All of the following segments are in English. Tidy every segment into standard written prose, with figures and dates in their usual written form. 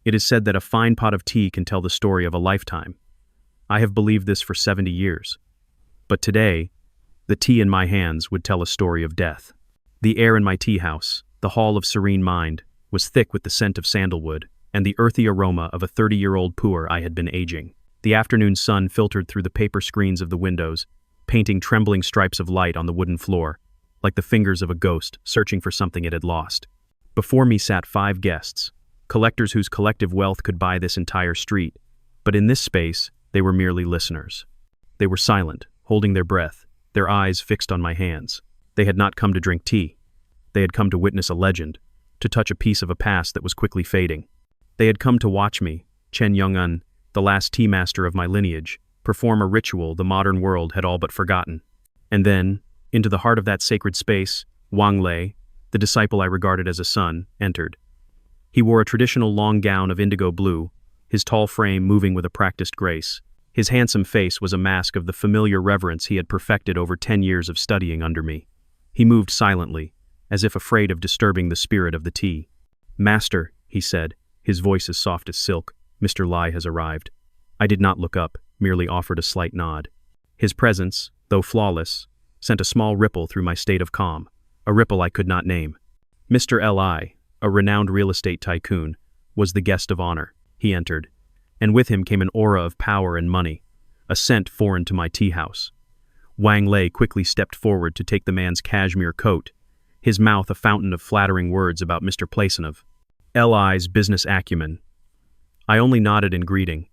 It is said that a fine pot of tea can tell the story of a lifetime. I have believed this for 70 years. But today, the tea in my hands would tell a story of death. The air in my tea house, the hall of serene mind, was thick with the scent of sandalwood and the earthy aroma of a 30-year-old puer I had been aging. The afternoon sun filtered through the paper screens of the windows, painting trembling stripes of light on the wooden floor, like the fingers of a ghost searching for something it had lost. Before me sat 5 guests, collectors whose collective wealth could buy this entire street, but in this space, they were merely listeners. They were silent, holding their breath, their eyes fixed on my hands. They had not come to drink tea. They had come to witness a legend, to touch a piece of a past that was quickly fading. They had come to watch me, Chen Yong'un, the last tea master of my lineage, perform a ritual the modern world had all but forgotten. And then, into the heart of that sacred space, Wang Lei, the disciple I regarded as a son, entered. He wore a traditional long gown of indigo blue, his tall frame moving with a practiced grace. His handsome face was a mask of the familiar reverence he had perfected over 10 years of studying under me. He moved silently, as if afraid of disturbing the spirit of the tea. "Master," he said, his voice as soft as silk, "Mr. Lai has arrived." I did not look up, merely offered a slight nod. His presence, though flawless, sent a small ripple through my state of calm, a ripple I could not name. Mr. Li, a renowned real estate tycoon, was the guest of honor. He entered, and with him came an aura of power and money, a scent foreign to my tea house. Wang Lei quickly stepped forward to take the man's cashmere coat, his mouth a fountain of flattering words about Mr. Placenov. Li's business acumen. I only nodded in greeting.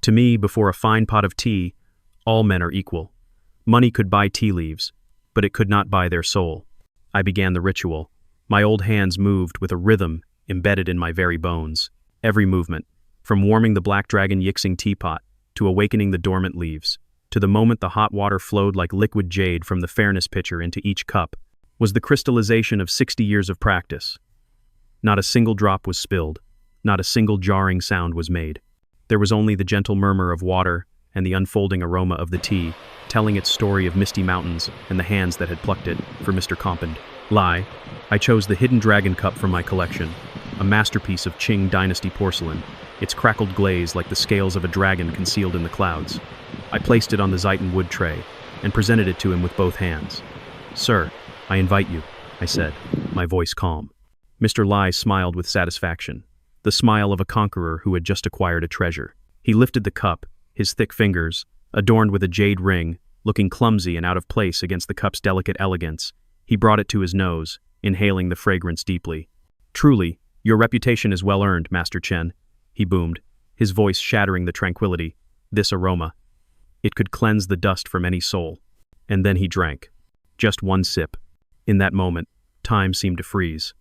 To me, before a fine pot of tea, all men are equal. Money could buy tea leaves, but it could not buy their soul. I began the ritual. My old hands moved with a rhythm embedded in my very bones. Every movement, from warming the Black Dragon Yixing teapot, to awakening the dormant leaves, to the moment the hot water flowed like liquid jade from the fairness pitcher into each cup, was the crystallization of 60 years of practice. Not a single drop was spilled, not a single jarring sound was made. There was only the gentle murmur of water and the unfolding aroma of the tea, telling its story of misty mountains and the hands that had plucked it for Mr. Compend. Lai, I chose the hidden dragon cup from my collection, a masterpiece of Qing dynasty porcelain, its crackled glaze like the scales of a dragon concealed in the clouds. I placed it on the Zaitan wood tray and presented it to him with both hands. "Sir, I invite you," I said, my voice calm. Mr. Lai smiled with satisfaction, the smile of a conqueror who had just acquired a treasure. He lifted the cup, his thick fingers, adorned with a jade ring, looking clumsy and out of place against the cup's delicate elegance. He brought it to his nose, inhaling the fragrance deeply. "Truly, your reputation is well earned, Master Chen," he boomed, his voice shattering the tranquility. "This aroma. It could cleanse the dust from any soul." And then he drank. Just one sip. In that moment, time seemed to freeze.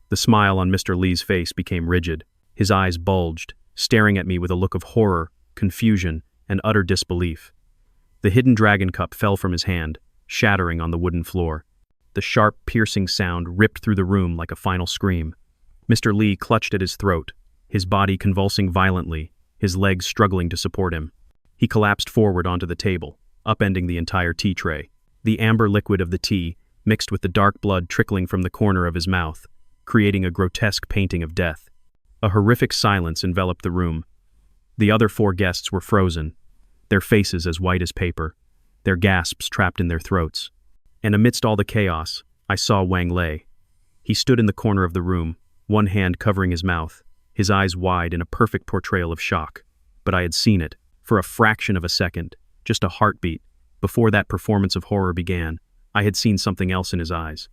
The smile on Mr. Li's face became rigid. His eyes bulged, staring at me with a look of horror, confusion, and utter disbelief. The hidden dragon cup fell from his hand, shattering on the wooden floor. The sharp, piercing sound ripped through the room like a final scream. Mr. Li clutched at his throat, his body convulsing violently, his legs struggling to support him. He collapsed forward onto the table, upending the entire tea tray. The amber liquid of the tea mixed with the dark blood trickling from the corner of his mouth, creating a grotesque painting of death. A horrific silence enveloped the room. The other 4 guests were frozen, their faces as white as paper, their gasps trapped in their throats. And amidst all the chaos, I saw Wang Lei. He stood in the corner of the room, one hand covering his mouth, his eyes wide in a perfect portrayal of shock. But I had seen it, for a fraction of a second, just a heartbeat, before that performance of horror began. I had seen something else in his eyes.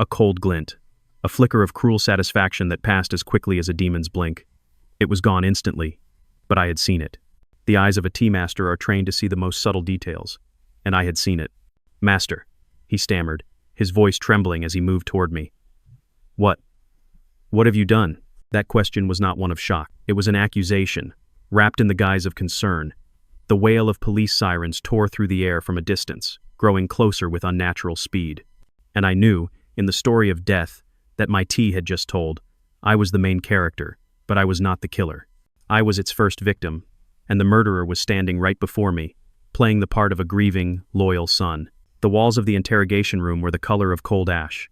A cold glint, a flicker of cruel satisfaction that passed as quickly as a demon's blink. It was gone instantly, but I had seen it. The eyes of a tea master are trained to see the most subtle details, and I had seen it. "Master," he stammered, his voice trembling as he moved toward me. What have you done?" That question was not one of shock. It was an accusation, wrapped in the guise of concern. The wail of police sirens tore through the air from a distance, growing closer with unnatural speed. And I knew, in the story of death that my tea had just told, I was the main character, but I was not the killer. I was its first victim, and the murderer was standing right before me, playing the part of a grieving, loyal son. The walls of the interrogation room were the color of cold ash,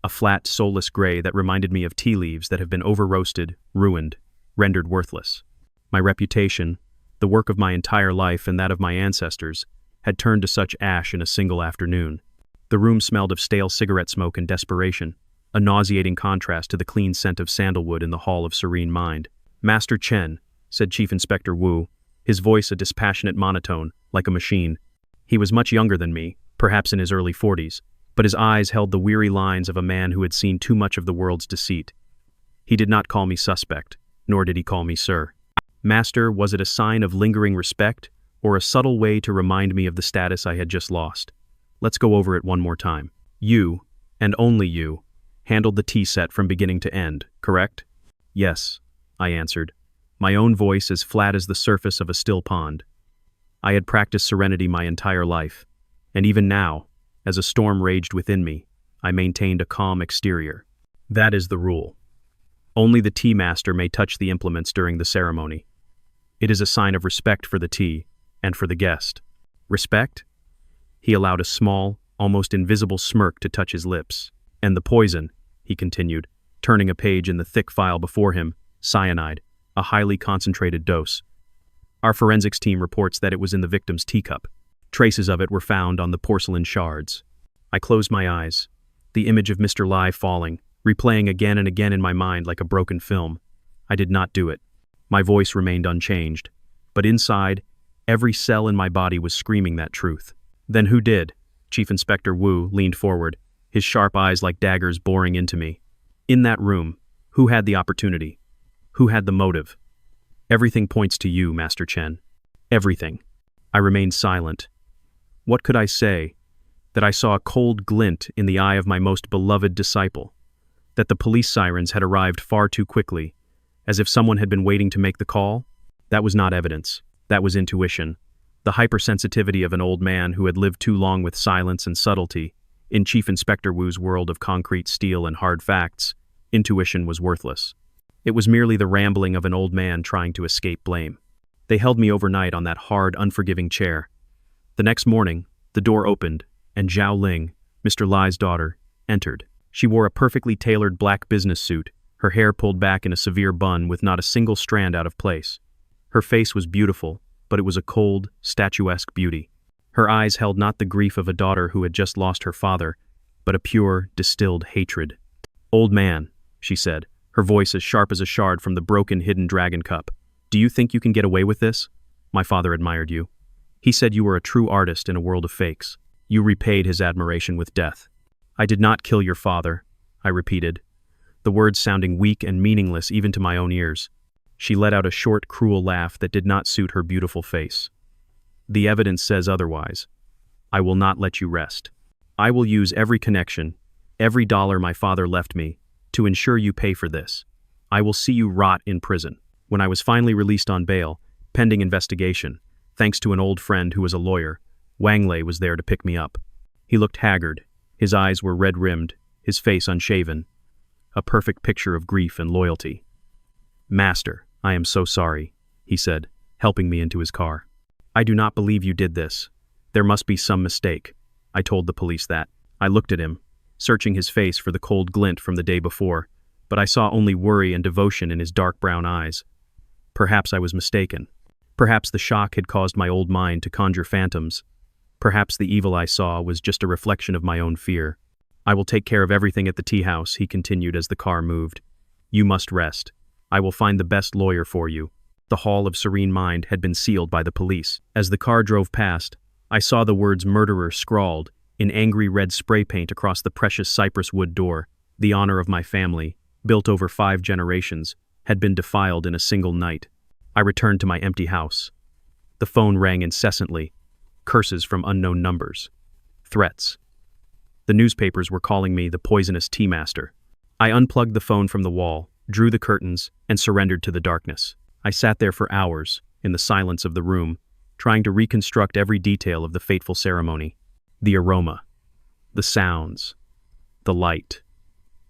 a flat, soulless gray that reminded me of tea leaves that have been over-roasted, ruined. rendered worthless. My reputation, the work of my entire life and that of my ancestors, had turned to such ash in a single afternoon. The room smelled of stale cigarette smoke and desperation, a nauseating contrast to the clean scent of sandalwood in the Hall of Serene Mind. "Master Chen," said Chief Inspector Wu, his voice a dispassionate monotone, like a machine. He was much younger than me, perhaps in his early 40s, but his eyes held the weary lines of a man who had seen too much of the world's deceit. He did not call me suspect, nor did he call me sir. Master, was it a sign of lingering respect, or a subtle way to remind me of the status I had just lost? Let's go over it one more time. You, and only you, handled the tea set from beginning to end, correct? Yes, I answered, my own voice as flat as the surface of a still pond. I had practiced serenity my entire life, and even now, as a storm raged within me, I maintained a calm exterior. That is the rule. Only the tea master may touch the implements during the ceremony. It is a sign of respect for the tea and for the guest. Respect? He allowed a small, almost invisible smirk to touch his lips. And the poison, he continued, turning a page in the thick file before him, cyanide, a highly concentrated dose. Our forensics team reports that it was in the victim's teacup. Traces of it were found on the porcelain shards. I closed my eyes, the image of Mr. Lai falling, replaying again and again in my mind like a broken film. I did not do it. My voice remained unchanged, but inside, every cell in my body was screaming that truth. Then who did? Chief Inspector Wu leaned forward, his sharp eyes like daggers boring into me. In that room, who had the opportunity? Who had the motive? Everything points to you, Master Chen. Everything. I remained silent. What could I say? That I saw a cold glint in the eye of my most beloved disciple. That the police sirens had arrived far too quickly, as if someone had been waiting to make the call? That was not evidence. That was intuition. The hypersensitivity of an old man who had lived too long with silence and subtlety. In Chief Inspector Wu's world of concrete steel and hard facts, intuition was worthless. It was merely the rambling of an old man trying to escape blame. They held me overnight on that hard, unforgiving chair. The next morning, the door opened, and Zhao Ling, Mr. Lai's daughter, entered. She wore a perfectly tailored black business suit, her hair pulled back in a severe bun with not a single strand out of place. Her face was beautiful, but it was a cold, statuesque beauty. Her eyes held not the grief of a daughter who had just lost her father, but a pure, distilled hatred. "Old man," she said, her voice as sharp as a shard from the broken hidden dragon cup. "Do you think you can get away with this? My father admired you. He said you were a true artist in a world of fakes. You repaid his admiration with death." "I did not kill your father," I repeated, the words sounding weak and meaningless even to my own ears. She let out a short, cruel laugh that did not suit her beautiful face. "The evidence says otherwise. I will not let you rest. I will use every connection, every dollar my father left me, to ensure you pay for this. I will see you rot in prison." When I was finally released on bail, pending investigation, thanks to an old friend who was a lawyer, Wang Lei was there to pick me up. He looked haggard, his eyes were red-rimmed, his face unshaven. A perfect picture of grief and loyalty. "Master, I am so sorry," he said, helping me into his car. "I do not believe you did this. There must be some mistake." I told the police that. I looked at him, searching his face for the cold glint from the day before, but I saw only worry and devotion in his dark brown eyes. Perhaps I was mistaken. Perhaps the shock had caused my old mind to conjure phantoms. Perhaps the evil I saw was just a reflection of my own fear. "I will take care of everything at the tea house," he continued as the car moved. "You must rest. I will find the best lawyer for you." The Hall of Serene Mind had been sealed by the police. As the car drove past, I saw the words "murderer" scrawled in angry red spray paint across the precious cypress wood door. The honor of my family, built over 5 generations, had been defiled in a single night. I returned to my empty house. The phone rang incessantly. Curses from unknown numbers. Threats. The newspapers were calling me the poisonous tea master. I unplugged the phone from the wall, drew the curtains, and surrendered to the darkness. I sat there for hours, in the silence of the room, trying to reconstruct every detail of the fateful ceremony. The aroma, the sounds, the light.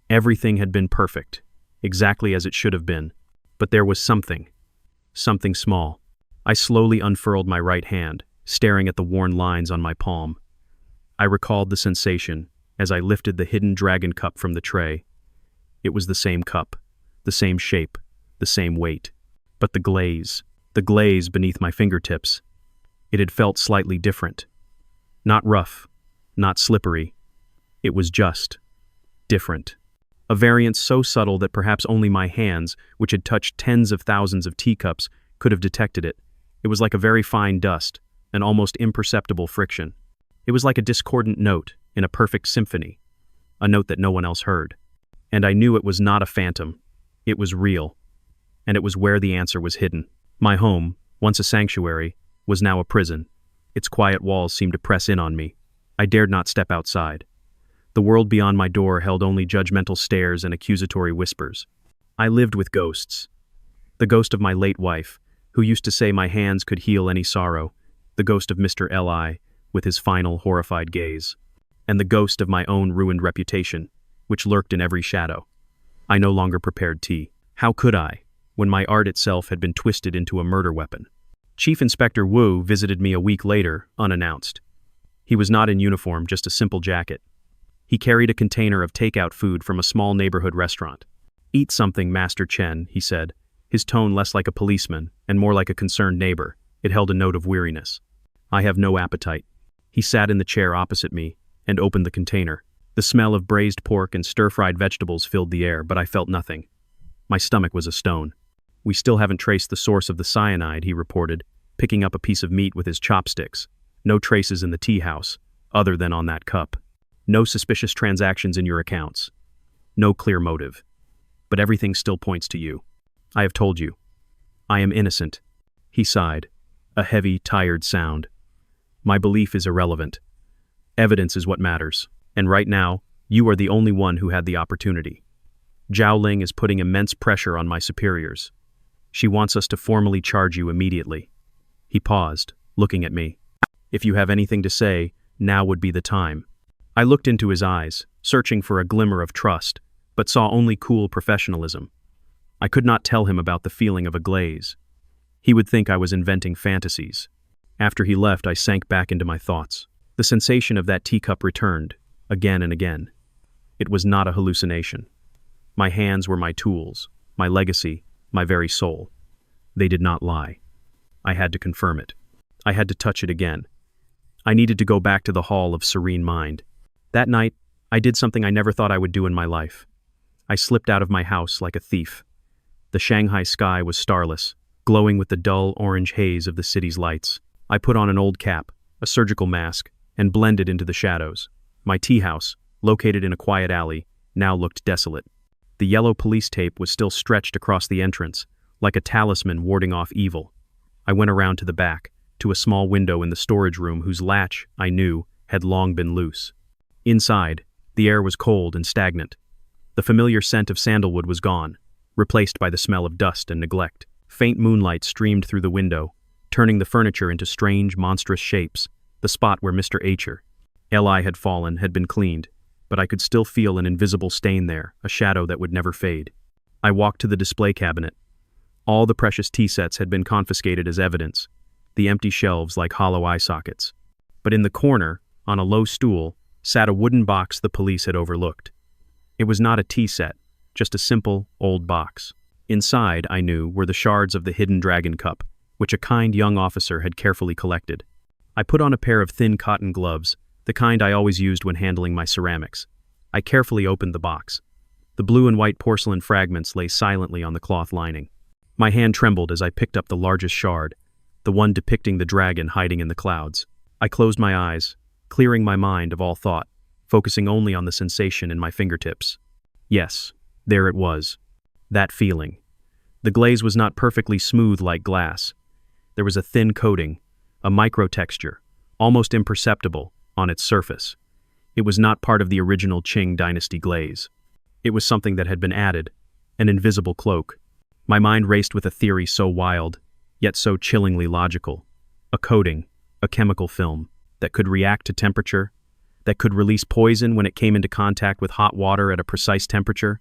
Everything had been perfect, exactly as it should have been. But there was something small. I slowly unfurled my right hand, staring at the worn lines on my palm. I recalled the sensation as I lifted the hidden dragon cup from the tray. It was the same cup, the same shape, the same weight. But the glaze beneath my fingertips, it had felt slightly different. Not rough, not slippery. It was just different. A variance so subtle that perhaps only my hands, which had touched tens of thousands of teacups, could have detected it. It was like a very fine dust, an almost imperceptible friction. It was like a discordant note in a perfect symphony, a note that no one else heard. And I knew it was not a phantom. It was real. And it was where the answer was hidden. My home, once a sanctuary, was now a prison. Its quiet walls seemed to press in on me. I dared not step outside. The world beyond my door held only judgmental stares and accusatory whispers. I lived with ghosts. The ghost of my late wife, who used to say my hands could heal any sorrow, the ghost of Mr. Li, with his final, horrified gaze, and the ghost of my own ruined reputation, which lurked in every shadow. I no longer prepared tea. How could I, when my art itself had been twisted into a murder weapon? Chief Inspector Wu visited me a week later, unannounced. He was not in uniform, just a simple jacket. He carried a container of takeout food from a small neighborhood restaurant. "Eat something, Master Chen," he said, his tone less like a policeman and more like a concerned neighbor. It held a note of weariness. "I have no appetite." He sat in the chair opposite me and opened the container. The smell of braised pork and stir-fried vegetables filled the air, but I felt nothing. My stomach was a stone. "We still haven't traced the source of the cyanide," he reported, picking up a piece of meat with his chopsticks. "No traces in the tea house, other than on that cup. No suspicious transactions in your accounts. No clear motive. But everything still points to you. I have told you. I am innocent." He sighed, a heavy, tired sound. "My belief is irrelevant. Evidence is what matters. And right now, you are the only one who had the opportunity. Zhao Ling is putting immense pressure on my superiors. She wants us to formally charge you immediately." He paused, looking at me. "If you have anything to say, now would be the time." I looked into his eyes, searching for a glimmer of trust, but saw only cool professionalism. I could not tell him about the feeling of a glaze. He would think I was inventing fantasies. After he left, I sank back into my thoughts. The sensation of that teacup returned, again and again. It was not a hallucination. My hands were my tools, my legacy, my very soul. They did not lie. I had to confirm it. I had to touch it again. I needed to go back to the hall of serene mind. That night, I did something I never thought I would do in my life. I slipped out of my house like a thief. The Shanghai sky was starless, glowing with the dull orange haze of the city's lights. I put on an old cap, a surgical mask, and blended into the shadows. My tea house, located in a quiet alley, now looked desolate. The yellow police tape was still stretched across the entrance, like a talisman warding off evil. I went around to the back, to a small window in the storage room whose latch, I knew, had long been loose. Inside, the air was cold and stagnant. The familiar scent of sandalwood was gone, replaced by the smell of dust and neglect. Faint moonlight streamed through the window, turning the furniture into strange, monstrous shapes. The spot where Mr. Li had fallen had been cleaned, but I could still feel an invisible stain there, a shadow that would never fade. I walked to the display cabinet. All the precious tea sets had been confiscated as evidence, the empty shelves like hollow eye sockets. But in the corner, on a low stool, sat a wooden box the police had overlooked. It was not a tea set, just a simple, old box. Inside, I knew, were the shards of the hidden dragon cup, which a kind young officer had carefully collected. I put on a pair of thin cotton gloves, the kind I always used when handling my ceramics. I carefully opened the box. The blue and white porcelain fragments lay silently on the cloth lining. My hand trembled as I picked up the largest shard, the one depicting the dragon hiding in the clouds. I closed my eyes, clearing my mind of all thought, focusing only on the sensation in my fingertips. Yes, there it was. That feeling. The glaze was not perfectly smooth like glass. There was a thin coating, a microtexture, almost imperceptible, on its surface. It was not part of the original Qing dynasty glaze. It was something that had been added, an invisible cloak. My mind raced with a theory so wild, yet so chillingly logical. A coating, a chemical film, that could react to temperature, that could release poison when it came into contact with hot water at a precise temperature.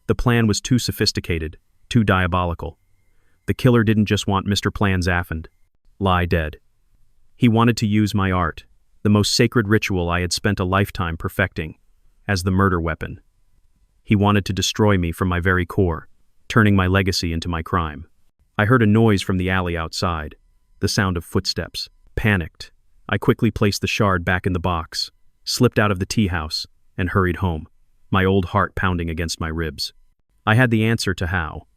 The plan was too sophisticated, too diabolical. The killer didn't just want Mr. Plan Zaffand, lie dead. He wanted to use my art, the most sacred ritual I had spent a lifetime perfecting, as the murder weapon. He wanted to destroy me from my very core, turning my legacy into my crime. I heard a noise from the alley outside, the sound of footsteps. Panicked, I quickly placed the shard back in the box, slipped out of the tea house, and hurried home, my old heart pounding against my ribs. I had the answer to how,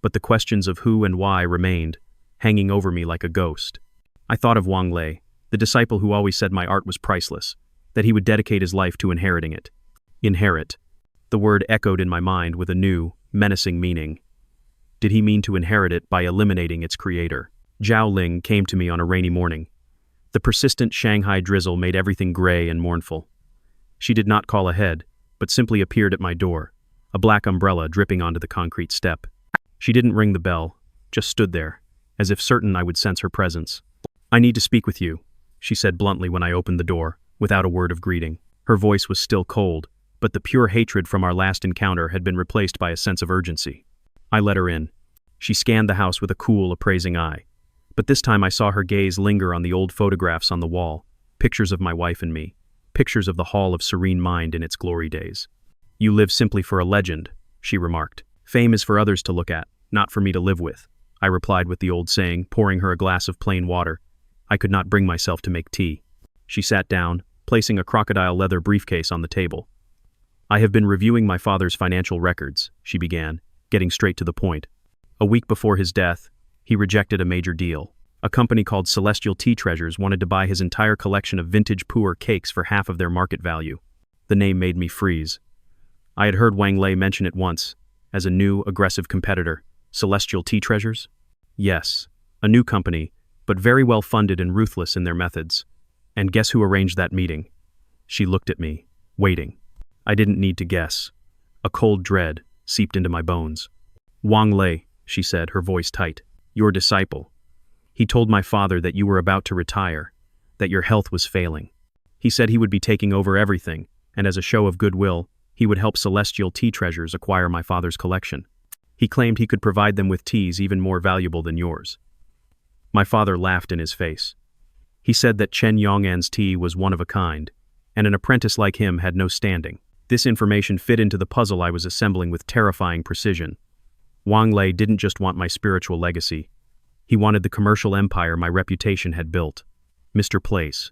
but the questions of who and why remained, hanging over me like a ghost. I thought of Wang Lei, the disciple who always said my art was priceless, that he would dedicate his life to inheriting it. Inherit. The word echoed in my mind with a new, menacing meaning. Did he mean to inherit it by eliminating its creator? Zhao Ling came to me on a rainy morning. The persistent Shanghai drizzle made everything gray and mournful. She did not call ahead, but simply appeared at my door, a black umbrella dripping onto the concrete step. She didn't ring the bell, just stood there, as if certain I would sense her presence. "I need to speak with you," she said bluntly when I opened the door, without a word of greeting. Her voice was still cold, but the pure hatred from our last encounter had been replaced by a sense of urgency. I let her in. She scanned the house with a cool, appraising eye. But this time I saw her gaze linger on the old photographs on the wall, pictures of my wife and me, pictures of the Hall of Serene Mind in its glory days. "You live simply for a legend," she remarked. "Fame is for others to look at, not for me to live with," I replied with the old saying, pouring her a glass of plain water. I could not bring myself to make tea. She sat down, placing a crocodile leather briefcase on the table. "I have been reviewing my father's financial records," she began, getting straight to the point. "A week before his death, he rejected a major deal. A company called Celestial Tea Treasures wanted to buy his entire collection of vintage pu'er cakes for half of their market value." The name made me freeze. I had heard Wang Lei mention it once, as a new, aggressive competitor. Celestial Tea Treasures? Yes, a new company, but very well funded and ruthless in their methods. And guess who arranged that meeting? She looked at me, waiting. I didn't need to guess. A cold dread seeped into my bones. "Wang Lei," she said, her voice tight. "Your disciple. He told my father that you were about to retire, that your health was failing. He said he would be taking over everything, and as a show of goodwill, he would help Celestial Tea Treasures acquire my father's collection. He claimed he could provide them with teas even more valuable than yours." My father laughed in his face. He said that Chen Yong'an's tea was one of a kind, and an apprentice like him had no standing. This information fit into the puzzle I was assembling with terrifying precision. Wang Lei didn't just want my spiritual legacy. He wanted the commercial empire my reputation had built. Mr. Place.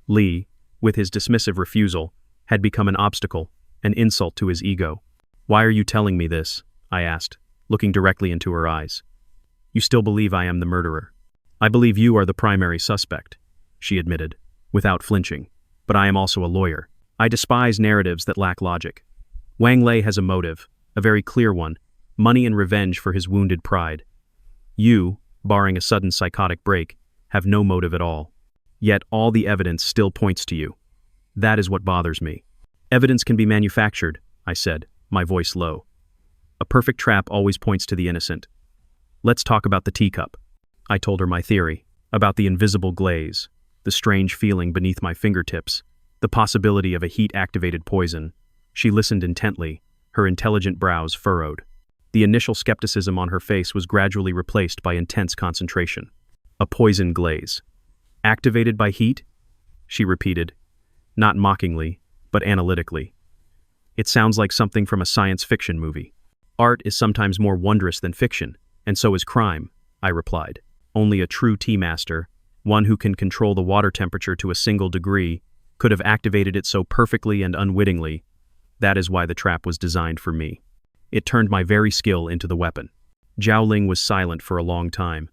Li, with his dismissive refusal, had become an obstacle, an insult to his ego. "Why are you telling me this?" I asked, looking directly into her eyes. "You still believe I am the murderer?" "I believe you are the primary suspect," she admitted, without flinching. "But I am also a lawyer. I despise narratives that lack logic. Wang Lei has a motive, a very clear one, money and revenge for his wounded pride. You, barring a sudden psychotic break, have no motive at all. Yet all the evidence still points to you. That is what bothers me." "Evidence can be manufactured," I said, my voice low. "A perfect trap always points to the innocent. Let's talk about the teacup." I told her my theory, about the invisible glaze, the strange feeling beneath my fingertips, the possibility of a heat-activated poison. She listened intently, her intelligent brows furrowed. The initial skepticism on her face was gradually replaced by intense concentration. "A poison glaze. Activated by heat?" she repeated, not mockingly, but analytically. "It sounds like something from a science fiction movie." "Art is sometimes more wondrous than fiction, and so is crime," I replied. "Only a true tea master, one who can control the water temperature to a single degree, could have activated it so perfectly and unwittingly. That is why the trap was designed for me. It turned my very skill into the weapon." Zhao Ling was silent for a long time.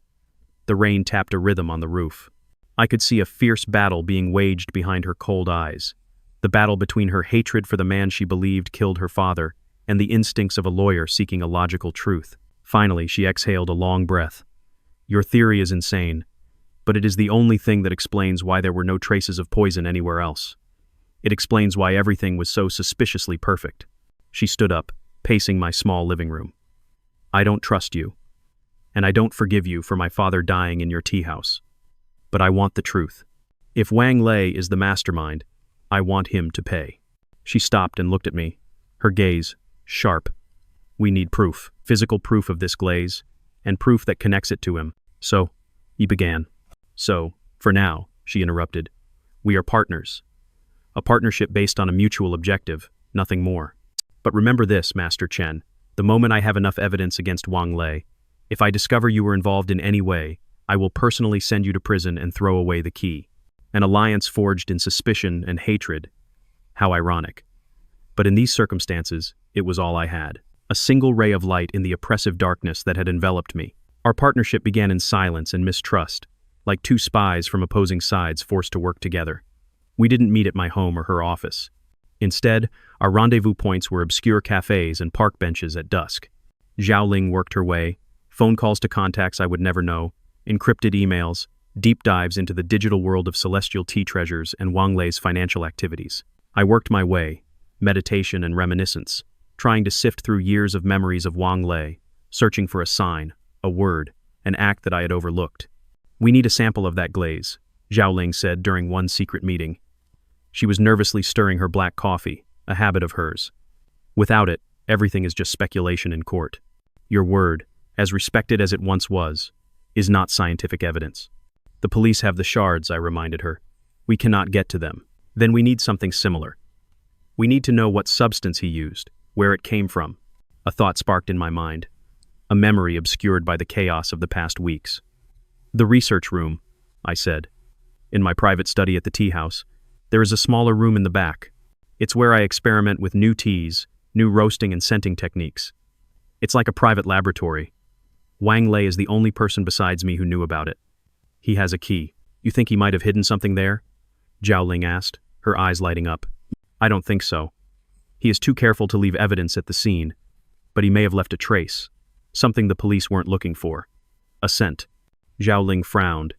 The rain tapped a rhythm on the roof. I could see a fierce battle being waged behind her cold eyes. The battle between her hatred for the man she believed killed her father and the instincts of a lawyer seeking a logical truth. Finally, she exhaled a long breath. "Your theory is insane, but it is the only thing that explains why there were no traces of poison anywhere else. It explains why everything was so suspiciously perfect." She stood up, pacing my small living room. "I don't trust you, and I don't forgive you for my father dying in your tea house. But I want the truth. If Wang Lei is the mastermind, I want him to pay." She stopped and looked at me, her gaze sharp. "We need proof, physical proof of this glaze, and proof that connects it to him. So," he began. "So, for now," she interrupted, "we are partners. A partnership based on a mutual objective, nothing more. But remember this, Master Chen, the moment I have enough evidence against Wang Lei, If I discover you were involved in any way, I will personally send you to prison and throw away the key. An alliance forged in suspicion and hatred. How ironic. But in these circumstances, it was all I had. A single ray of light in the oppressive darkness that had enveloped me. Our partnership began in silence and mistrust, like two spies from opposing sides forced to work together. We didn't meet at my home or her office. Instead, our rendezvous points were obscure cafes and park benches at dusk. Zhao Ling worked her way, phone calls to contacts I would never know, encrypted emails, deep dives into the digital world of celestial tea treasures and Wang Lei's financial activities. I worked my way, meditation and reminiscence, trying to sift through years of memories of Wang Lei, searching for a sign, a word, an act that I had overlooked. "We need a sample of that glaze," Zhao Ling said during one secret meeting. She was nervously stirring her black coffee, a habit of hers. "Without it, everything is just speculation in court. Your word, as respected as it once was, is not scientific evidence. The police have the shards," I reminded her. "We cannot get to them. Then we need something similar. We need to know what substance he used, where it came from." A thought sparked in my mind, a memory obscured by the chaos of the past weeks. "The research room," I said. "In my private study at the tea house, there is a smaller room in the back. It's where I experiment with new teas, new roasting and scenting techniques. It's like a private laboratory. Wang Lei is the only person besides me who knew about it. He has a key. You think he might have hidden something there?" Zhao Ling asked, her eyes lighting up. "I don't think so. He is too careful to leave evidence at the scene, but he may have left a trace, something the police weren't looking for. A scent." Zhao Ling frowned.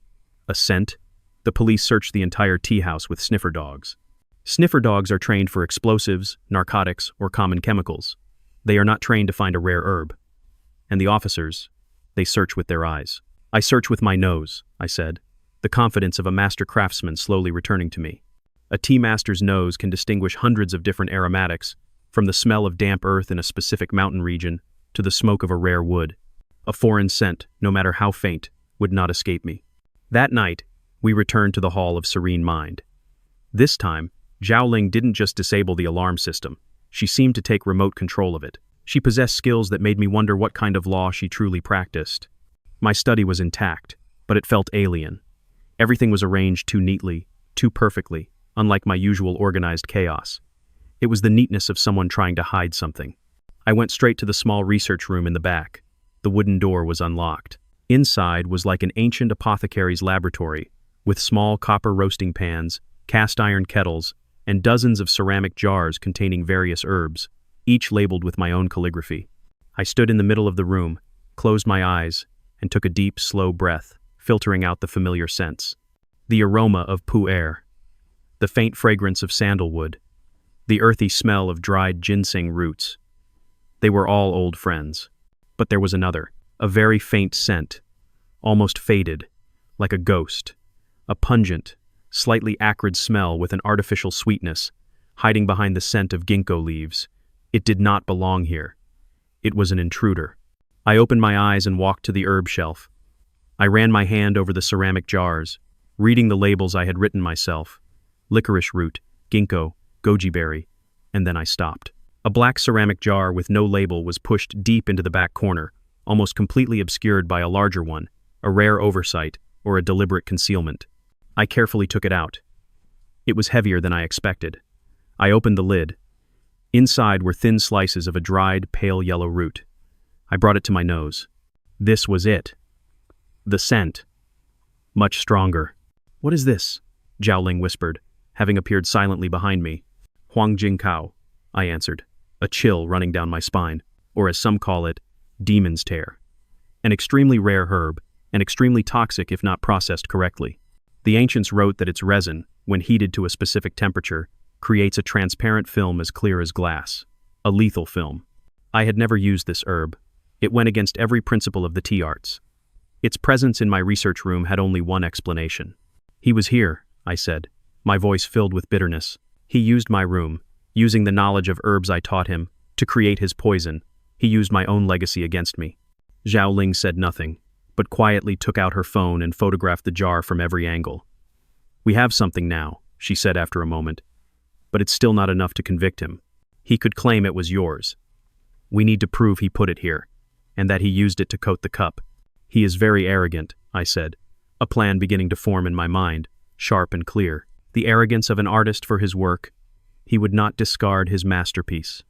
"A scent?" The police searched the entire tea house with sniffer dogs. Sniffer dogs are trained for explosives, narcotics, or common chemicals. They are not trained to find a rare herb. And the officers, they search with their eyes. "I search with my nose," I said, the confidence of a master craftsman slowly returning to me. A tea master's nose can distinguish hundreds of different aromatics, from the smell of damp earth in a specific mountain region to the smoke of a rare wood. A foreign scent, no matter how faint, would not escape me. That night, we returned to the Hall of Serene Mind. This time, Zhao Ling didn't just disable the alarm system. She seemed to take remote control of it. She possessed skills that made me wonder what kind of law she truly practiced. My study was intact, but it felt alien. Everything was arranged too neatly, too perfectly, unlike my usual organized chaos. It was the neatness of someone trying to hide something. I went straight to the small research room in the back. The wooden door was unlocked. Inside was like an ancient apothecary's laboratory, with small copper roasting pans, cast iron kettles, and dozens of ceramic jars containing various herbs, each labeled with my own calligraphy. I stood in the middle of the room, closed my eyes, and took a deep, slow breath, filtering out the familiar scents. The aroma of pu'er, the faint fragrance of sandalwood, the earthy smell of dried ginseng roots. They were all old friends. But there was another, a very faint scent, almost faded, like a ghost, a pungent, slightly acrid smell with an artificial sweetness, hiding behind the scent of ginkgo leaves. It did not belong here. It was an intruder. I opened my eyes and walked to the herb shelf. I ran my hand over the ceramic jars, reading the labels I had written myself: licorice root, ginkgo, goji berry, and then I stopped. A black ceramic jar with no label was pushed deep into the back corner, almost completely obscured by a larger one, a rare oversight or a deliberate concealment. I carefully took it out. It was heavier than I expected. I opened the lid. Inside were thin slices of a dried, pale yellow root. I brought it to my nose. This was it. The scent. Much stronger. "What is this?" Zhao Ling whispered, having appeared silently behind me. "Huang Jingkao," I answered, a chill running down my spine, or as some call it, demon's tear. An extremely rare herb, and extremely toxic if not processed correctly. The ancients wrote that its resin, when heated to a specific temperature, creates a transparent film as clear as glass. A lethal film. I had never used this herb. It went against every principle of the tea arts. Its presence in my research room had only one explanation. "He was here," I said, my voice filled with bitterness. "He used my room, using the knowledge of herbs I taught him, to create his poison. He used my own legacy against me." Zhao Ling said nothing, but quietly took out her phone and photographed the jar from every angle. "We have something now," she said after a moment, "but it's still not enough to convict him. He could claim it was yours. We need to prove he put it here, and that he used it to coat the cup. He is very arrogant, I said, a plan beginning to form in my mind, sharp and clear. The arrogance of an artist for his work. He would not discard his masterpiece.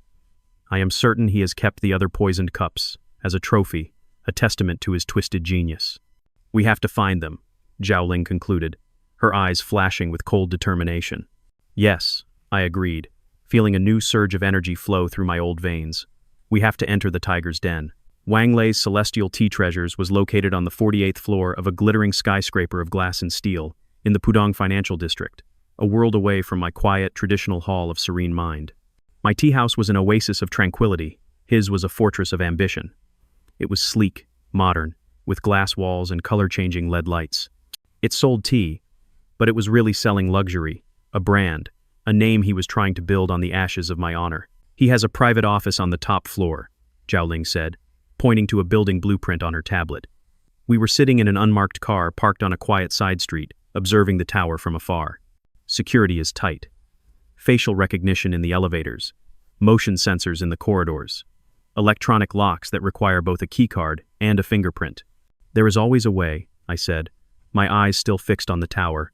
I am certain he has kept the other poisoned cups, as a trophy, a testament to his twisted genius. We have to find them, Zhao Ling concluded, her eyes flashing with cold determination. Yes, I agreed, feeling a new surge of energy flow through my old veins. We have to enter the tiger's den. Wang Lei's celestial tea treasures was located on the 48th floor of a glittering skyscraper of glass and steel in the Pudong Financial District, a world away from my quiet, traditional hall of serene mind. My tea house was an oasis of tranquility. His was a fortress of ambition. It was sleek, modern, with glass walls and color-changing LED lights. It sold tea, but it was really selling luxury, a brand, a name he was trying to build on the ashes of my honor. He has a private office on the top floor, Zhao Ling said, pointing to a building blueprint on her tablet. We were sitting in an unmarked car parked on a quiet side street, observing the tower from afar. Security is tight. Facial recognition in the elevators, motion sensors in the corridors, electronic locks that require both a keycard and a fingerprint. There is always a way, I said, my eyes still fixed on the tower.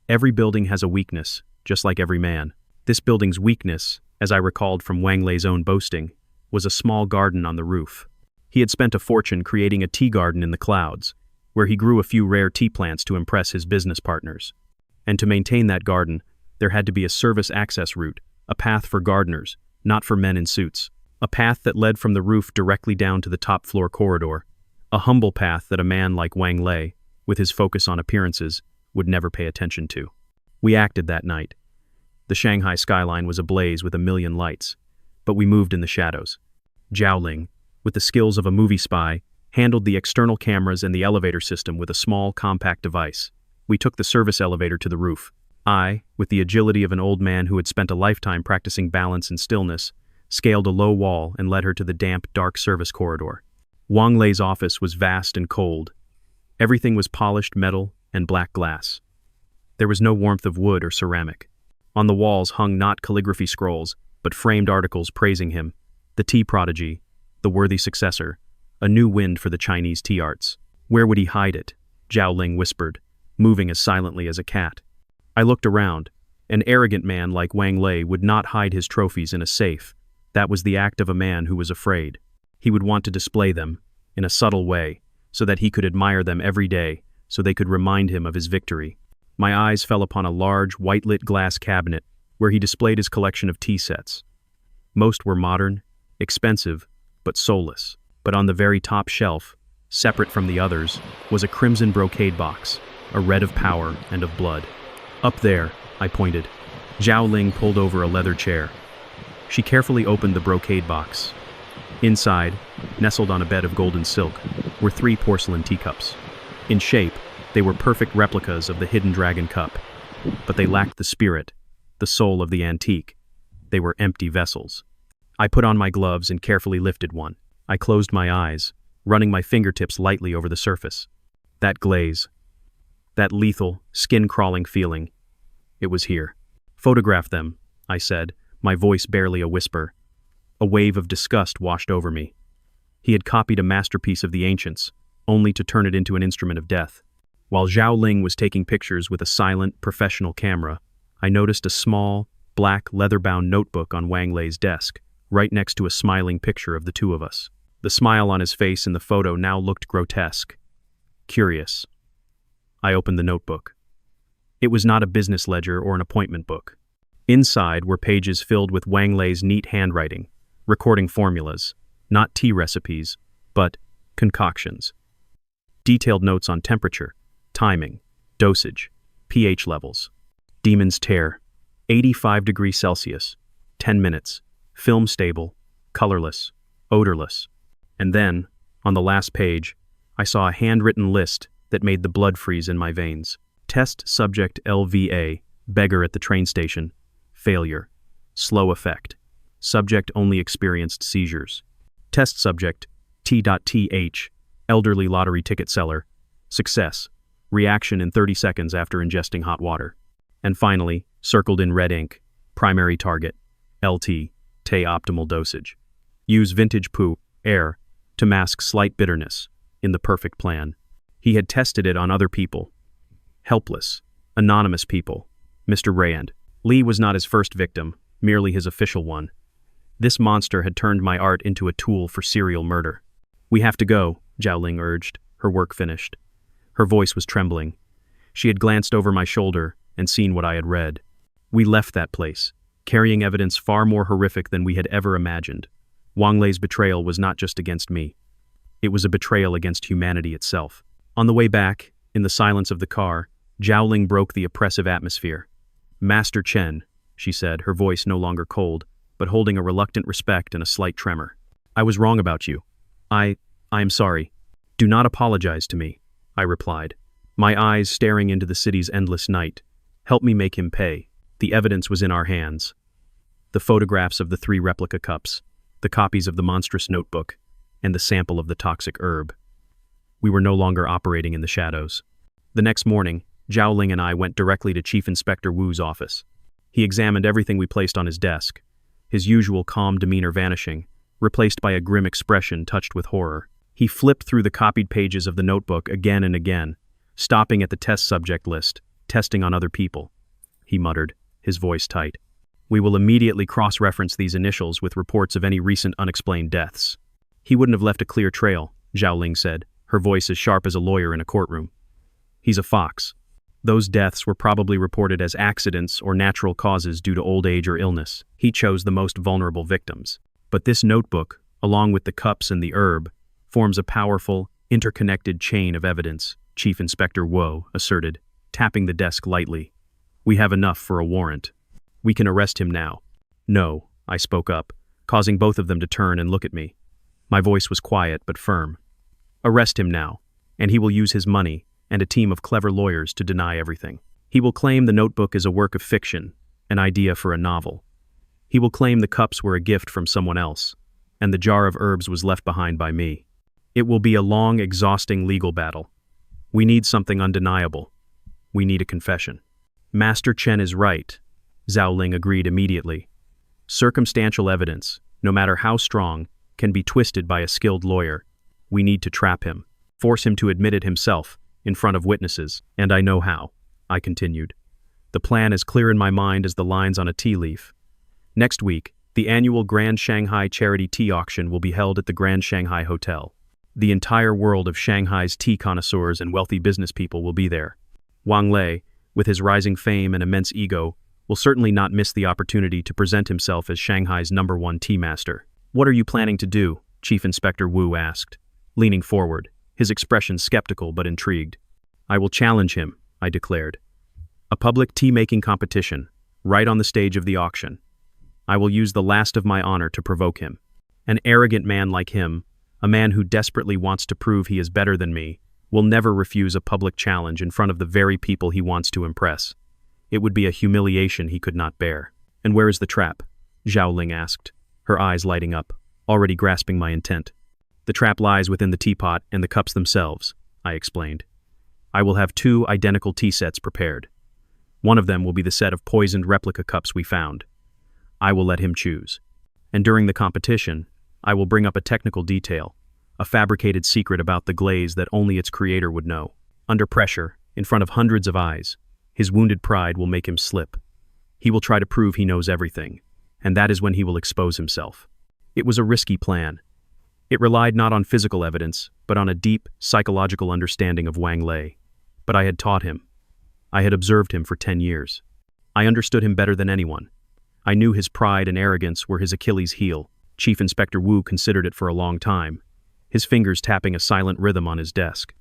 Every building has a weakness, just like every man. This building's weakness, as I recalled from Wang Lei's own boasting, was a small garden on the roof. He had spent a fortune creating a tea garden in the clouds, where he grew a few rare tea plants to impress his business partners. And to maintain that garden, there had to be a service access route, a path for gardeners, not for men in suits. A path that led from the roof directly down to the top floor corridor. A humble path that a man like Wang Lei, with his focus on appearances, would never pay attention to. We acted that night. The Shanghai skyline was ablaze with a million lights, but we moved in the shadows. Zhao Ling, with the skills of a movie spy, handled the external cameras and the elevator system with a small, compact device. We took the service elevator to the roof. I, with the agility of an old man who had spent a lifetime practicing balance and stillness, scaled a low wall and led her to the damp, dark service corridor. Wang Lei's office was vast and cold. Everything was polished metal and black glass. There was no warmth of wood or ceramic. On the walls hung not calligraphy scrolls, but framed articles praising him, the tea prodigy, the worthy successor, a new wind for the Chinese tea arts. Where would he hide it? Zhao Ling whispered, moving as silently as a cat. I looked around. An arrogant man like Wang Lei would not hide his trophies in a safe. That was the act of a man who was afraid. He would want to display them, in a subtle way, so that he could admire them every day, so they could remind him of his victory. My eyes fell upon a large, white-lit glass cabinet where he displayed his collection of tea sets. Most were modern, expensive, but soulless. But on the very top shelf, separate from the others, was a crimson brocade box, a red of power and of blood. Up there, I pointed. Zhao Ling pulled over a leather chair. She carefully opened the brocade box. Inside, nestled on a bed of golden silk, were 3 porcelain teacups. In shape, they were perfect replicas of the hidden dragon cup, but they lacked the spirit, the soul of the antique. They were empty vessels. I put on my gloves and carefully lifted one. I closed my eyes, running my fingertips lightly over the surface. That glaze, that lethal, skin-crawling feeling, it was here. Photograph them, I said, my voice barely a whisper. A wave of disgust washed over me. He had copied a masterpiece of the ancients, only to turn it into an instrument of death. While Zhao Ling was taking pictures with a silent, professional camera, I noticed a small, black, leather-bound notebook on Wang Lei's desk, right next to a smiling picture of the two of us. The smile on his face in the photo now looked grotesque. Curious. I opened the notebook. It was not a business ledger or an appointment book. Inside were pages filled with Wang Lei's neat handwriting, recording formulas, not tea recipes, but concoctions. Detailed notes on temperature, timing, dosage, pH levels. Demon's Tear, 85 degrees Celsius, 10 minutes, film stable, colorless, odorless. And then, on the last page, I saw a handwritten list that made the blood freeze in my veins. Test subject LVA, beggar at the train station, failure, slow effect. Subject only experienced seizures. Test subject T.Th, elderly lottery ticket seller, success, reaction in 30 seconds after ingesting hot water. And finally, circled in red ink, primary target, LT, Te optimal dosage. Use vintage poo, air, to mask slight bitterness in the perfect plan. He had tested it on other people. Helpless, anonymous people. Mr. Rand. Lee was not his first victim, merely his official one. This monster had turned my art into a tool for serial murder. "We have to go," Zhao Ling urged, her work finished. Her voice was trembling. She had glanced over my shoulder and seen what I had read. We left that place, carrying evidence far more horrific than we had ever imagined. Wang Lei's betrayal was not just against me. It was a betrayal against humanity itself. On the way back, in the silence of the car, Zhao Ling broke the oppressive atmosphere. "Master Chen," she said, her voice no longer cold, but holding a reluctant respect and a slight tremor. "I was wrong about you. I am sorry." "Do not apologize to me," I replied, my eyes staring into the city's endless night. "Help me make him pay." The evidence was in our hands. The photographs of the 3 replica cups, the copies of the monstrous notebook, and the sample of the toxic herb. We were no longer operating in the shadows. The next morning, Zhao Ling and I went directly to Chief Inspector Wu's office. He examined everything we placed on his desk, his usual calm demeanor vanishing, replaced by a grim expression touched with horror. He flipped through the copied pages of the notebook again and again, stopping at the test subject list, testing on other people. He muttered, his voice tight. "We will immediately cross-reference these initials with reports of any recent unexplained deaths." "He wouldn't have left a clear trail," Zhao Ling said, her voice as sharp as a lawyer in a courtroom. "He's a fox. Those deaths were probably reported as accidents or natural causes due to old age or illness. He chose the most vulnerable victims. But this notebook, along with the cups and the herb, forms a powerful, interconnected chain of evidence," Chief Inspector Wu asserted, tapping the desk lightly. "We have enough for a warrant. We can arrest him now." "No," I spoke up, causing both of them to turn and look at me. My voice was quiet but firm. "Arrest him now, and he will use his money and a team of clever lawyers to deny everything. He will claim the notebook is a work of fiction, an idea for a novel. He will claim the cups were a gift from someone else, and the jar of herbs was left behind by me. It will be a long, exhausting legal battle. We need something undeniable. We need a confession." "Master Chen is right," Zhao Ling agreed immediately. "Circumstantial evidence, no matter how strong, can be twisted by a skilled lawyer. We need to trap him, force him to admit it himself, in front of witnesses, and I know how," I continued. "The plan is clear in my mind as the lines on a tea leaf. Next week, the annual Grand Shanghai Charity Tea Auction will be held at the Grand Shanghai Hotel. The entire world of Shanghai's tea connoisseurs and wealthy business people will be there. Wang Lei, with his rising fame and immense ego, will certainly not miss the opportunity to present himself as Shanghai's #1 tea master." "What are you planning to do?" Chief Inspector Wu asked, leaning forward, his expression skeptical but intrigued. "I will challenge him," I declared. "A public tea-making competition, right on the stage of the auction. I will use the last of my honor to provoke him. An arrogant man like him, a man who desperately wants to prove he is better than me, will never refuse a public challenge in front of the very people he wants to impress. It would be a humiliation he could not bear." "And where is the trap?" Zhao Ling asked, her eyes lighting up, already grasping my intent. "The trap lies within the teapot and the cups themselves," I explained. "I will have 2 identical tea sets prepared. One of them will be the set of poisoned replica cups we found. I will let him choose. And during the competition, I will bring up a technical detail, a fabricated secret about the glaze that only its creator would know. Under pressure, in front of hundreds of eyes, his wounded pride will make him slip. He will try to prove he knows everything, and that is when he will expose himself." It was a risky plan. It relied not on physical evidence, but on a deep, psychological understanding of Wang Lei. But I had taught him. I had observed him for 10 years. I understood him better than anyone. I knew his pride and arrogance were his Achilles' heel. Chief Inspector Wu considered it for a long time, his fingers tapping a silent rhythm on his desk.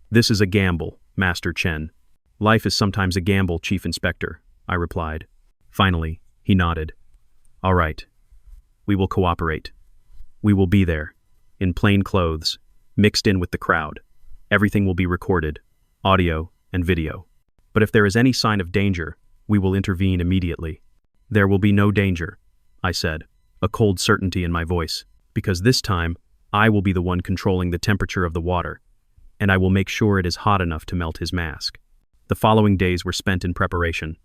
"This is a gamble, Master Chen." "Life is sometimes a gamble, Chief Inspector," I replied. Finally, he nodded. "All right. We will cooperate. We will be there, in plain clothes, mixed in with the crowd. Everything will be recorded, audio and video. But if there is any sign of danger, we will intervene immediately." "There will be no danger," I said, a cold certainty in my voice, "because this time I will be the one controlling the temperature of the water, and I will make sure it is hot enough to melt his mask." The following days were spent in preparation.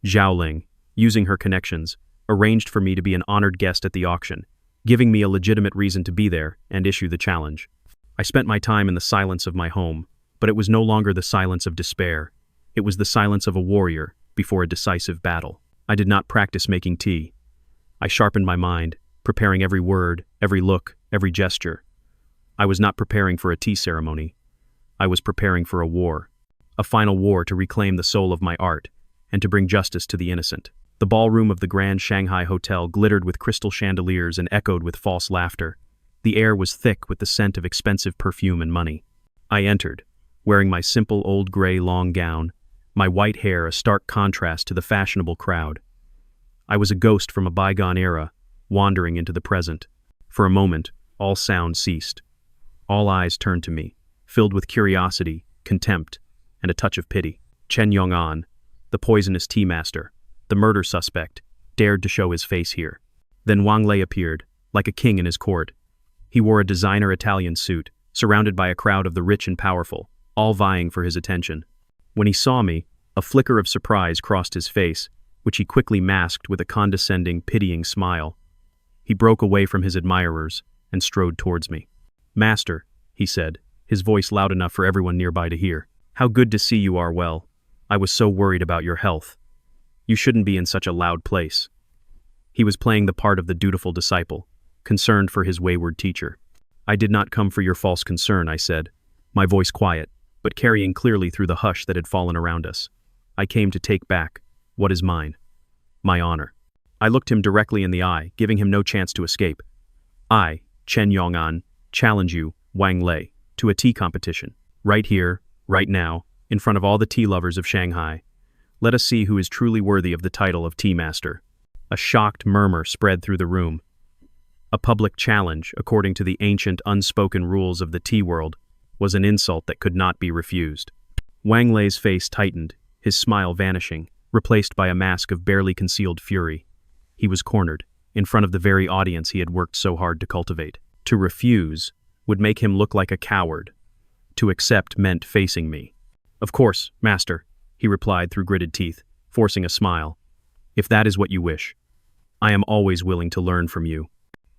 Zhao Ling, using her connections, arranged for me to be an honored guest at the auction, giving me a legitimate reason to be there and issue the challenge. I spent my time in the silence of my home, but it was no longer the silence of despair. It was the silence of a warrior before a decisive battle. I did not practice making tea. I sharpened my mind, preparing every word, every look, every gesture. I was not preparing for a tea ceremony. I was preparing for a war. A final war to reclaim the soul of my art and to bring justice to the innocent. The ballroom of the Grand Shanghai Hotel glittered with crystal chandeliers and echoed with false laughter. The air was thick with the scent of expensive perfume and money. I entered, wearing my simple old gray long gown, my white hair a stark contrast to the fashionable crowd. I was a ghost from a bygone era, wandering into the present. For a moment, all sound ceased. All eyes turned to me, filled with curiosity, contempt, and a touch of pity. Chen Yong'an, the poisonous tea master, the murder suspect, dared to show his face here. Then Wang Lei appeared, like a king in his court. He wore a designer Italian suit, surrounded by a crowd of the rich and powerful, all vying for his attention. When he saw me, a flicker of surprise crossed his face, which he quickly masked with a condescending, pitying smile. He broke away from his admirers and strode towards me. "Master," he said, his voice loud enough for everyone nearby to hear. "How good to see you are well. I was so worried about your health. You shouldn't be in such a loud place." He was playing the part of the dutiful disciple, concerned for his wayward teacher. "I did not come for your false concern," I said, my voice quiet, but carrying clearly through the hush that had fallen around us. "I came to take back what is mine. My honor." I looked him directly in the eye, giving him no chance to escape. "I, Chen Yong'an, challenge you, Wang Lei, to a tea competition. Right here, right now, in front of all the tea lovers of Shanghai. Let us see who is truly worthy of the title of tea master." A shocked murmur spread through the room. A public challenge, according to the ancient unspoken rules of the tea world, was an insult that could not be refused. Wang Lei's face tightened, his smile vanishing, replaced by a mask of barely concealed fury. He was cornered, in front of the very audience he had worked so hard to cultivate. To refuse would make him look like a coward. To accept meant facing me. "Of course, master," he replied through gritted teeth, forcing a smile. "If that is what you wish. I am always willing to learn from you."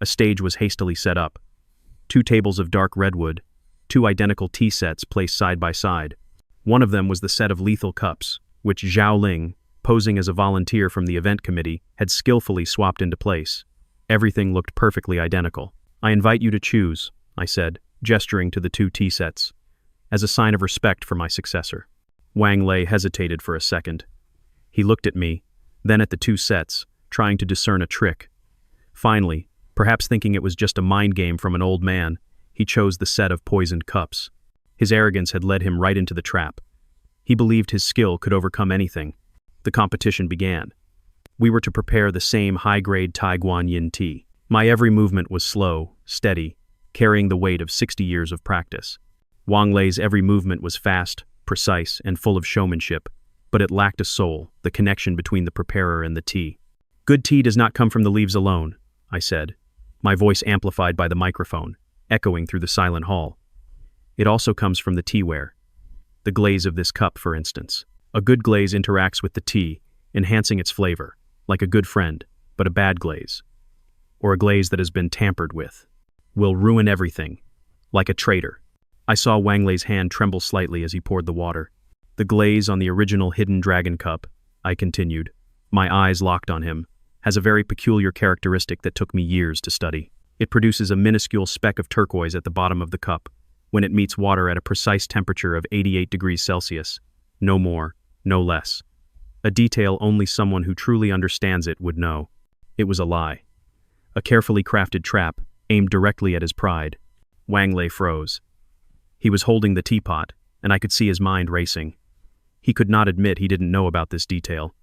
A stage was hastily set up. 2 tables of dark redwood, 2 identical tea sets placed side by side. One of them was the set of lethal cups, which Zhao Ling, posing as a volunteer from the event committee, had skillfully swapped into place. Everything looked perfectly identical. "I invite you to choose," I said, gesturing to the 2 tea sets, as a sign of respect for my successor. Wang Lei hesitated for a second. He looked at me, then at the 2 sets, trying to discern a trick. Finally, perhaps thinking it was just a mind game from an old man, he chose the set of poisoned cups. His arrogance had led him right into the trap. He believed his skill could overcome anything. The competition began. We were to prepare the same high-grade Tai Guan Yin tea. My every movement was slow, steady, carrying the weight of 60 years of practice. Wang Lei's every movement was fast, precise, and full of showmanship, but it lacked a soul, the connection between the preparer and the tea. "Good tea does not come from the leaves alone," I said, my voice amplified by the microphone, echoing through the silent hall. "It also comes from the teaware. The glaze of this cup, for instance. A good glaze interacts with the tea, enhancing its flavor, like a good friend, but a bad glaze, or a glaze that has been tampered with, will ruin everything, like a traitor." I saw Wang Lei's hand tremble slightly as he poured the water. "The glaze on the original hidden dragon cup," I continued, my eyes locked on him, "has a very peculiar characteristic that took me years to study. It produces a minuscule speck of turquoise at the bottom of the cup, when it meets water at a precise temperature of 88 degrees Celsius. No more, no less. A detail only someone who truly understands it would know. It was a lie. A carefully crafted trap, aimed directly at his pride." Wang Lei froze. He was holding the teapot, and I could see his mind racing. He could not admit he didn't know about this detail.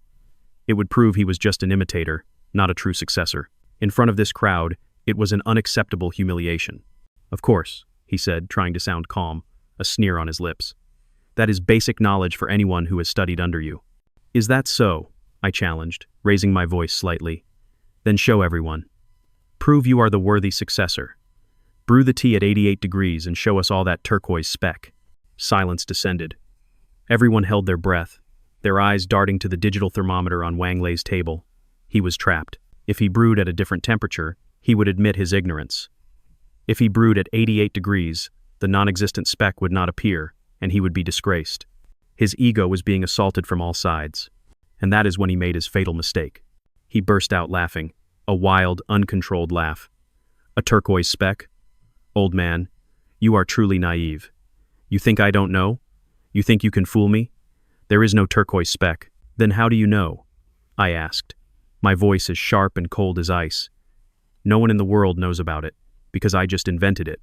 It would prove he was just an imitator, not a true successor. In front of this crowd, it was an unacceptable humiliation. "Of course," he said, trying to sound calm, a sneer on his lips. "That is basic knowledge for anyone who has studied under you." "Is that so?" I challenged, raising my voice slightly. "Then show everyone. Prove you are the worthy successor. Brew the tea at 88 degrees and show us all that turquoise speck." Silence descended. Everyone held their breath, their eyes darting to the digital thermometer on Wang Lei's table. He was trapped. If he brewed at a different temperature, he would admit his ignorance. If he brewed at 88 degrees, the non-existent speck would not appear, and he would be disgraced. His ego was being assaulted from all sides. And that is when he made his fatal mistake. He burst out laughing, a wild, uncontrolled laugh. A turquoise speck? Old man, you are truly naive. You think I don't know? You think you can fool me? There is no turquoise speck. Then how do you know? I asked. My voice as sharp and cold as ice. No one in the world knows about it, because I just invented it.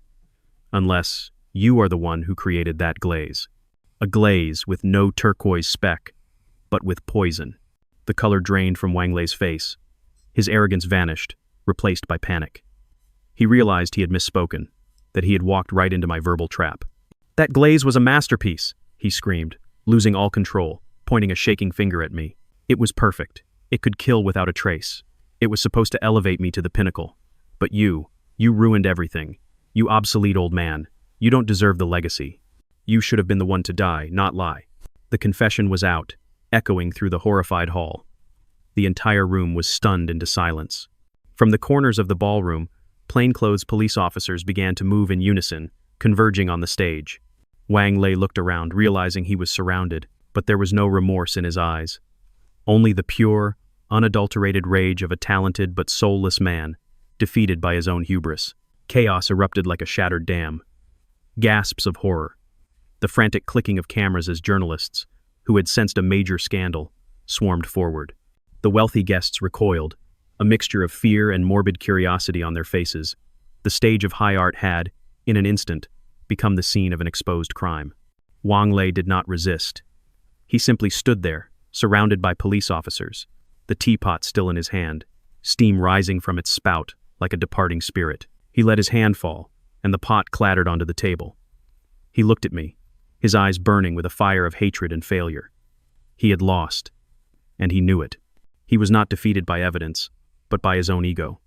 Unless you are the one who created that glaze. A glaze with no turquoise speck, but with poison. The color drained from Wang Lei's face. His arrogance vanished, replaced by panic. He realized he had misspoken, that he had walked right into my verbal trap. That glaze was a masterpiece, he screamed, losing all control, pointing a shaking finger at me. It was perfect. It could kill without a trace. It was supposed to elevate me to the pinnacle. But you ruined everything. You obsolete old man. You don't deserve the legacy. You should have been the one to die, not lie. The confession was out, echoing through the horrified hall. The entire room was stunned into silence. From the corners of the ballroom, plainclothes police officers began to move in unison, converging on the stage. Wang Lei looked around, realizing he was surrounded, but there was no remorse in his eyes. Only the pure, unadulterated rage of a talented but soulless man, defeated by his own hubris. Chaos erupted like a shattered dam. Gasps of horror. The frantic clicking of cameras as journalists, who had sensed a major scandal, swarmed forward. The wealthy guests recoiled, a mixture of fear and morbid curiosity on their faces. The stage of high art had, in an instant, become the scene of an exposed crime. Wang Lei did not resist. He simply stood there, surrounded by police officers, the teapot still in his hand, steam rising from its spout like a departing spirit. He let his hand fall, and the pot clattered onto the table. He looked at me, his eyes burning with a fire of hatred and failure. He had lost, and he knew it. He was not defeated by evidence, but by his own ego.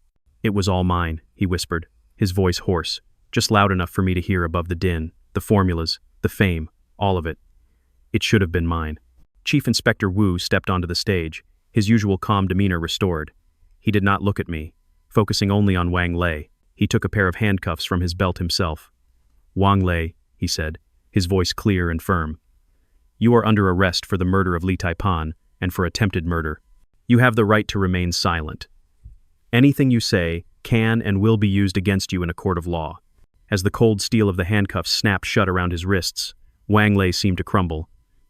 It was all mine, he whispered, his voice hoarse, just loud enough for me to hear above the din, the formulas, the fame, all of it. It should have been mine. Chief Inspector Wu stepped onto the stage, his usual calm demeanor restored. He did not look at me, focusing only on Wang Lei. He took a pair of handcuffs from his belt himself. Wang Lei, he said, his voice clear and firm. You are under arrest for the murder of Li Taipan and for attempted murder. You have the right to remain silent. Anything you say can and will be used against you in a court of law. As the cold steel of the handcuffs snapped shut around his wrists, Wang Lei seemed to crumble.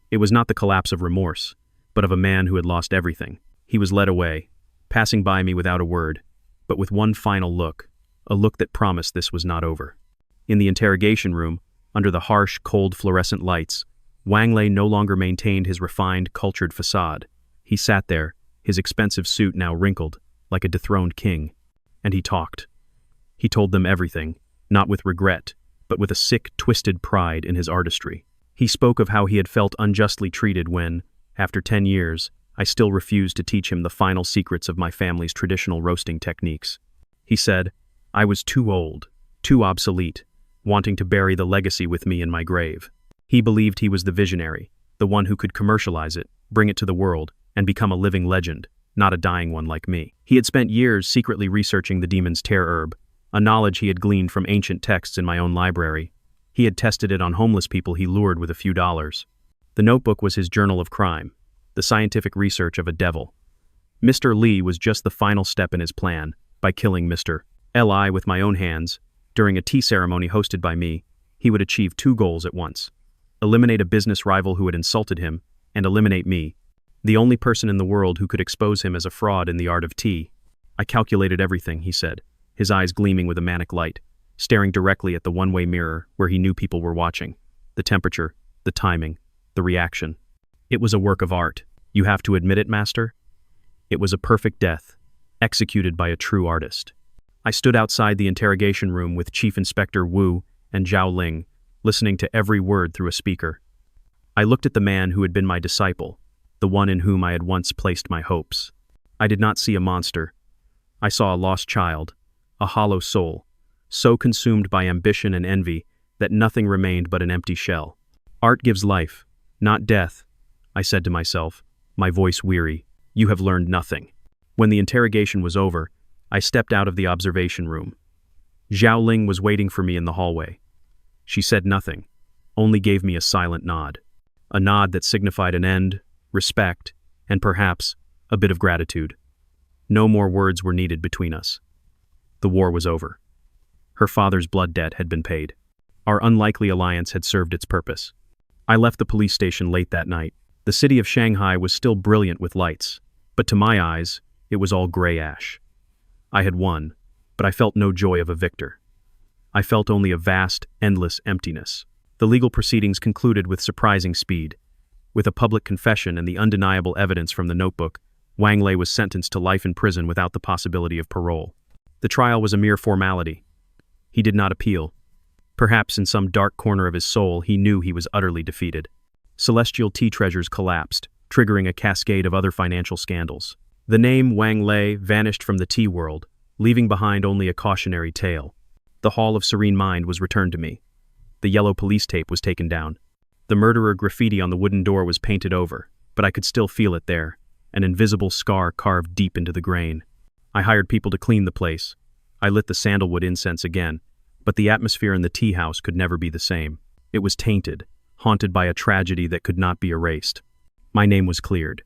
It was not the collapse of remorse, but of a man who had lost everything. He was led away, passing by me without a word, but with one final look, a look that promised this was not over. In the interrogation room, under the harsh, cold fluorescent lights, Wang Lei no longer maintained his refined, cultured facade. He sat there, his expensive suit now wrinkled, like a dethroned king. And he talked. He told them everything, not with regret, but with a sick, twisted pride in his artistry. He spoke of how he had felt unjustly treated when, after 10 years, I still refused to teach him the final secrets of my family's traditional roasting techniques. He said, I was too old, too obsolete, wanting to bury the legacy with me in my grave. He believed he was the visionary, the one who could commercialize it, bring it to the world, and become a living legend, not a dying one like me. He had spent years secretly researching the demon's tear herb, a knowledge he had gleaned from ancient texts in my own library. He had tested it on homeless people he lured with a few dollars. The notebook was his journal of crime, the scientific research of a devil. Mr. Li was just the final step in his plan, by killing Mr. Li with my own hands. During a tea ceremony hosted by me, he would achieve 2 goals at once. Eliminate a business rival who had insulted him, and eliminate me, the only person in the world who could expose him as a fraud in the art of tea. I calculated everything, he said, his eyes gleaming with a manic light, staring directly at the one-way mirror where he knew people were watching. The temperature, the timing, the reaction. It was a work of art. You have to admit it, master? It was a perfect death, executed by a true artist. I stood outside the interrogation room with Chief Inspector Wu and Zhao Ling, listening to every word through a speaker. I looked at the man who had been my disciple, the one in whom I had once placed my hopes. I did not see a monster. I saw a lost child, a hollow soul, so consumed by ambition and envy that nothing remained but an empty shell. Art gives life, not death, I said to myself, my voice weary. You have learned nothing. When the interrogation was over, I stepped out of the observation room. Zhao Ling was waiting for me in the hallway. She said nothing, only gave me a silent nod. A nod that signified an end, respect, and perhaps a bit of gratitude. No more words were needed between us. The war was over. Her father's blood debt had been paid. Our unlikely alliance had served its purpose. I left the police station late that night. The city of Shanghai was still brilliant with lights, but to my eyes, it was all gray ash. I had won, but I felt no joy of a victor. I felt only a vast, endless emptiness. The legal proceedings concluded with surprising speed. With a public confession and the undeniable evidence from the notebook, Wang Lei was sentenced to life in prison without the possibility of parole. The trial was a mere formality. He did not appeal. Perhaps in some dark corner of his soul he knew he was utterly defeated. Celestial tea treasures collapsed, triggering a cascade of other financial scandals. The name Wang Lei vanished from the tea world, leaving behind only a cautionary tale. The Hall of Serene Mind was returned to me. The yellow police tape was taken down. The murderer graffiti on the wooden door was painted over, but I could still feel it there, an invisible scar carved deep into the grain. I hired people to clean the place. I lit the sandalwood incense again, but the atmosphere in the tea house could never be the same. It was tainted, haunted by a tragedy that could not be erased. My name was cleared.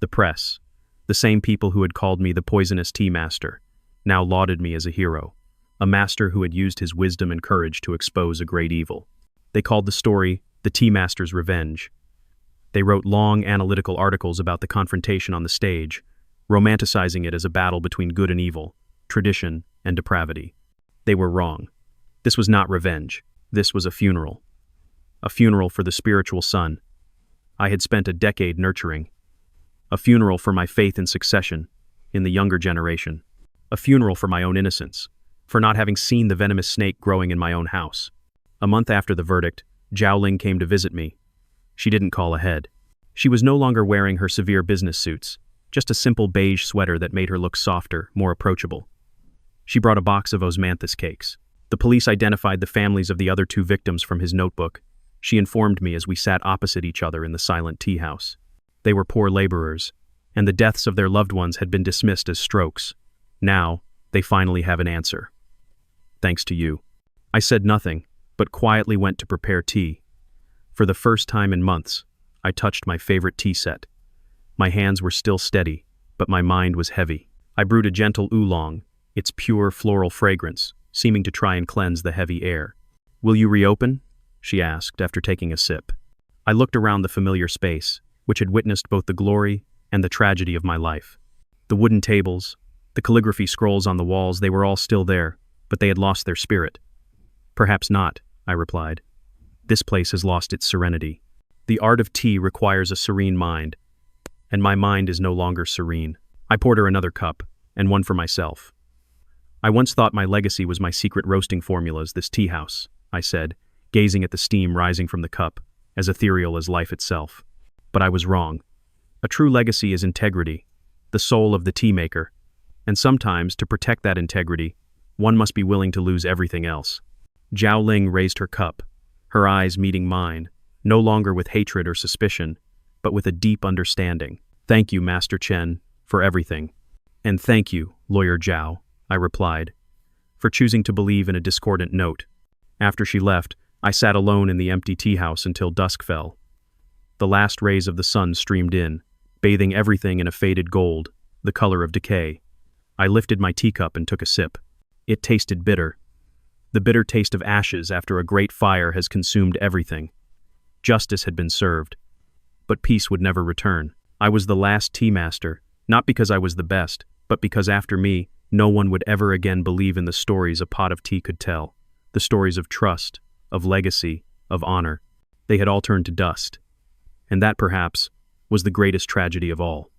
The press, the same people who had called me the poisonous tea master, now lauded me as a hero, a master who had used his wisdom and courage to expose a great evil. They called the story The Tea Master's Revenge. They wrote long analytical articles about the confrontation on the stage, romanticizing it as a battle between good and evil, tradition and depravity. They were wrong. This was not revenge. This was a funeral. A funeral for the spiritual son I had spent a decade nurturing. A funeral for my faith in succession, in the younger generation. A funeral for my own innocence, for not having seen the venomous snake growing in my own house. A month after the verdict, Zhao Ling came to visit me. She didn't call ahead. She was no longer wearing her severe business suits, just a simple beige sweater that made her look softer, more approachable. She brought a box of osmanthus cakes. The police identified the families of the other two victims from his notebook. She informed me as we sat opposite each other in the silent tea house. They were poor laborers, and the deaths of their loved ones had been dismissed as strokes. Now, they finally have an answer. Thanks to you. I said nothing, but quietly went to prepare tea. For the first time in months, I touched my favorite tea set. My hands were still steady, but my mind was heavy. I brewed a gentle oolong, its pure floral fragrance, seeming to try and cleanse the heavy air. "Will you reopen?" she asked after taking a sip. I looked around the familiar space, which had witnessed both the glory and the tragedy of my life. The wooden tables, the calligraphy scrolls on the walls, they were all still there, but they had lost their spirit. "Perhaps not," I replied. "This place has lost its serenity. The art of tea requires a serene mind, and my mind is no longer serene." I poured her another cup, and one for myself. "I once thought my legacy was my secret roasting formulas, this tea house," I said, gazing at the steam rising from the cup, as ethereal as life itself. But I was wrong. A true legacy is integrity, the soul of the tea maker, and sometimes, to protect that integrity, one must be willing to lose everything else. Zhao Ling raised her cup, her eyes meeting mine, no longer with hatred or suspicion, but with a deep understanding. "Thank you, Master Chen, for everything." "And thank you, Lawyer Zhao," I replied, "for choosing to believe in a discordant note." After she left, I sat alone in the empty tea house until dusk fell. The last rays of the sun streamed in, bathing everything in a faded gold, the color of decay. I lifted my teacup and took a sip. It tasted bitter. The bitter taste of ashes after a great fire has consumed everything. Justice had been served, but peace would never return. I was the last tea master, not because I was the best, but because after me, no one would ever again believe in the stories a pot of tea could tell. The stories of trust, of legacy, of honor. They had all turned to dust. And that, perhaps, was the greatest tragedy of all.